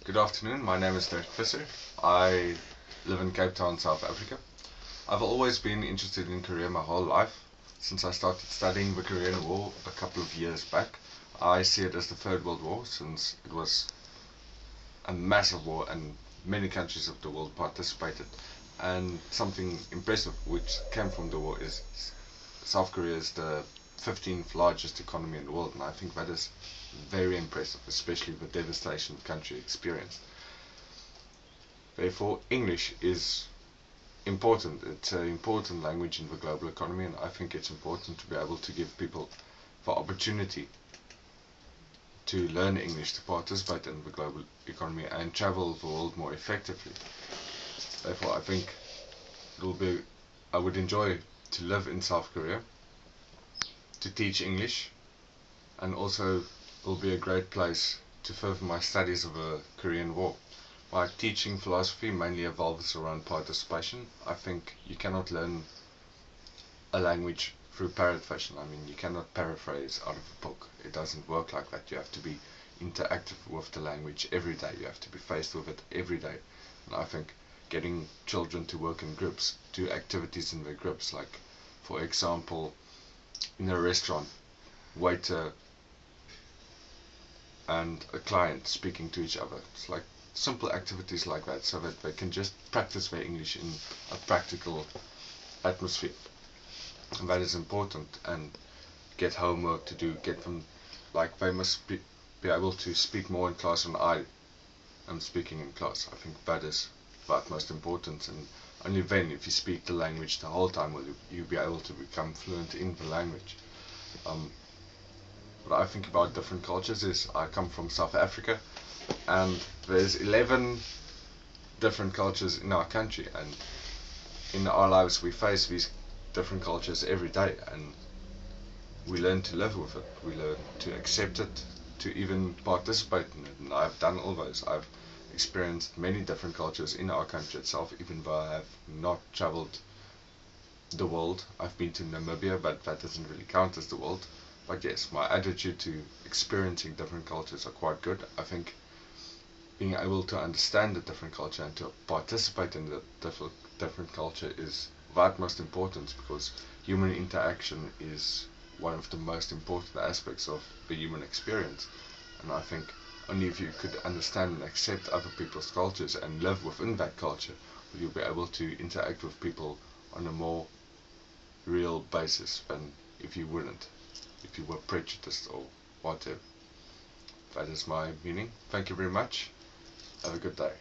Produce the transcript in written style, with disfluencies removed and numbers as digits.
Good afternoon, my name is Dirk Visser. I live in Cape Town, South Africa. I've always been interested in Korea my whole life. Since I started studying the Korean War a couple of years back, I see it as the Third World War, since it was a massive war and many countries of the world participated. And something impressive which came from the war is South Korea is the 15th largest economy in the world, and I think that is very impressive, especially the devastation the country experienced. Therefore, English is important. It's an important language in the global economy, and I think it's important to be able to give people the opportunity to learn English, to participate in the global economy and travel the world more effectively. Therefore, I think I would enjoy to live in South Korea, to teach English, and also it will be a great place to further my studies of the Korean War. My teaching philosophy mainly evolves around participation. I think you cannot learn a language through parrot fashion. I mean, you cannot paraphrase out of a book. It doesn't work like that. You have to be interactive with the language every day. You have to be faced with it every day. And I think getting children to work in groups, do activities in their groups, like for example in a restaurant, waiter and a client speaking to each other. It's like simple activities like that, so that they can just practice their English in a practical atmosphere. And that is important. And get homework to do, get them, like they must be able to speak more in class than I am speaking in class. I think that is the utmost important, and only then, if you speak the language the whole time, will you be able to become fluent in the language. What I think about different cultures is, I come from South Africa, and there's 11 different cultures in our country, and in our lives we face these different cultures every day, and we learn to live with it, we learn to accept it, to even participate in it. And I've done all those. I've experienced many different cultures in our country itself, even though I have not traveled the world. I've been to Namibia, but that doesn't really count as the world. But yes, my attitude to experiencing different cultures are quite good. I think being able to understand the different culture and to participate in the different culture is of utmost importance, because human interaction is one of the most important aspects of the human experience. And I think only if you could understand and accept other people's cultures and live within that culture will you be able to interact with people on a more real basis than if you wouldn't, if you were prejudiced or whatever. That is my meaning. Thank you very much. Have a good day.